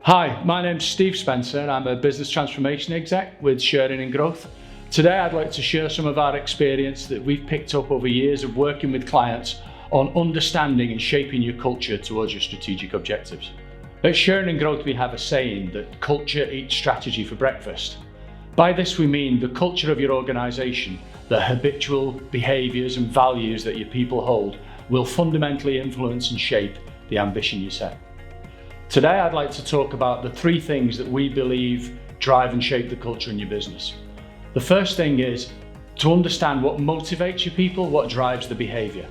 Hi, my name's Steve Spencer and I'm a business transformation exec with Sharing and Growth. Today I'd like to share some of our experience that we've picked up over years of working with clients on understanding and shaping your culture towards your strategic objectives. At Sharing and Growth we have a saying that culture eats strategy for breakfast. By this we mean the culture of your organisation, the habitual behaviours and values that your people hold will fundamentally influence and shape the ambition you set. Today I'd like to talk about the three things that we believe drive and shape the culture in your business. The first thing is to understand what motivates your people, what drives the behaviour.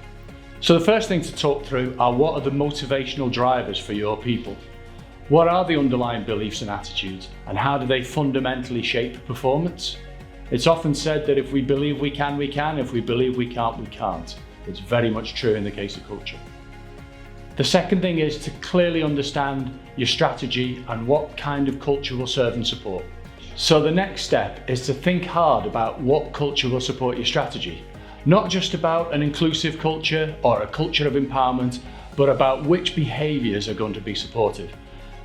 So the first thing to talk through are what are the motivational drivers for your people? What are the underlying beliefs and attitudes, and how do they fundamentally shape performance? It's often said that if we believe we can, we can. If we believe we can't, we can't. It's very much true in the case of culture. The second thing is to clearly understand your strategy and what kind of culture will serve and support. So the next step is to think hard about what culture will support your strategy. Not just about an inclusive culture or a culture of empowerment, but about which behaviours are going to be supported.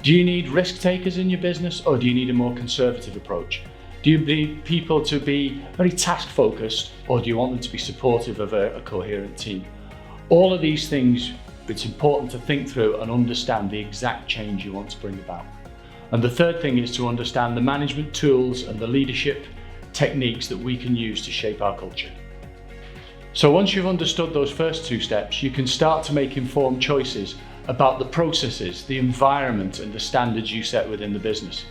Do you need risk takers in your business, or do you need a more conservative approach? Do you need people to be very task focused, or do you want them to be supportive of a coherent team? All of these things, it's important to think through and understand the exact change you want to bring about. And the third thing is to understand the management tools and the leadership techniques that we can use to shape our culture. So once you've understood those first two steps, you can start to make informed choices about the processes, the environment and the standards you set within the business.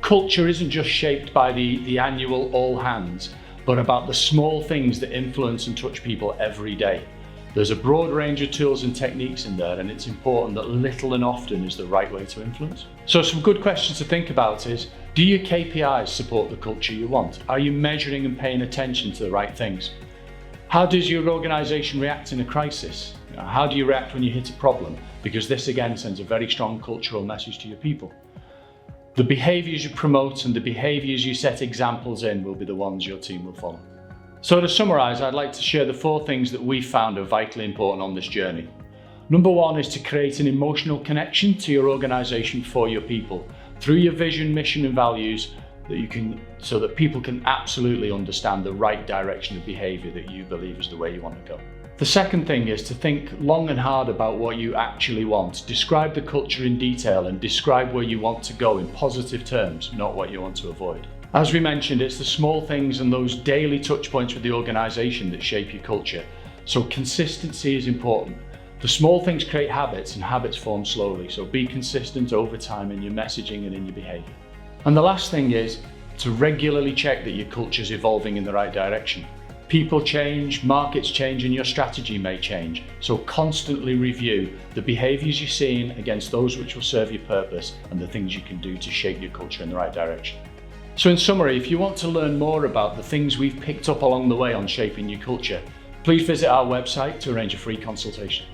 Culture isn't just shaped by the annual all hands, but about the small things that influence and touch people every day. There's a broad range of tools and techniques in there, and it's important that little and often is the right way to influence. So some good questions to think about is, do your KPIs support the culture you want? Are you measuring and paying attention to the right things? How does your organisation react in a crisis? How do you react when you hit a problem? Because this again sends a very strong cultural message to your people. The behaviours you promote and the behaviours you set examples in will be the ones your team will follow. So to summarise, I'd like to share the four things that we found are vitally important on this journey. Number one is to create an emotional connection to your organisation for your people through your vision, mission and values so that people can absolutely understand the right direction of behaviour that you believe is the way you want to go. The second thing is to think long and hard about what you actually want. Describe the culture in detail and describe where you want to go in positive terms, not what you want to avoid. As we mentioned, it's the small things and those daily touch points with the organisation that shape your culture. So consistency is important. The small things create habits and habits form slowly. So be consistent over time in your messaging and in your behaviour. And the last thing is to regularly check that your culture is evolving in the right direction. People change, markets change, and your strategy may change. So constantly review the behaviours you're seeing against those which will serve your purpose and the things you can do to shape your culture in the right direction. So in summary, if you want to learn more about the things we've picked up along the way on shaping your culture, please visit our website to arrange a free consultation.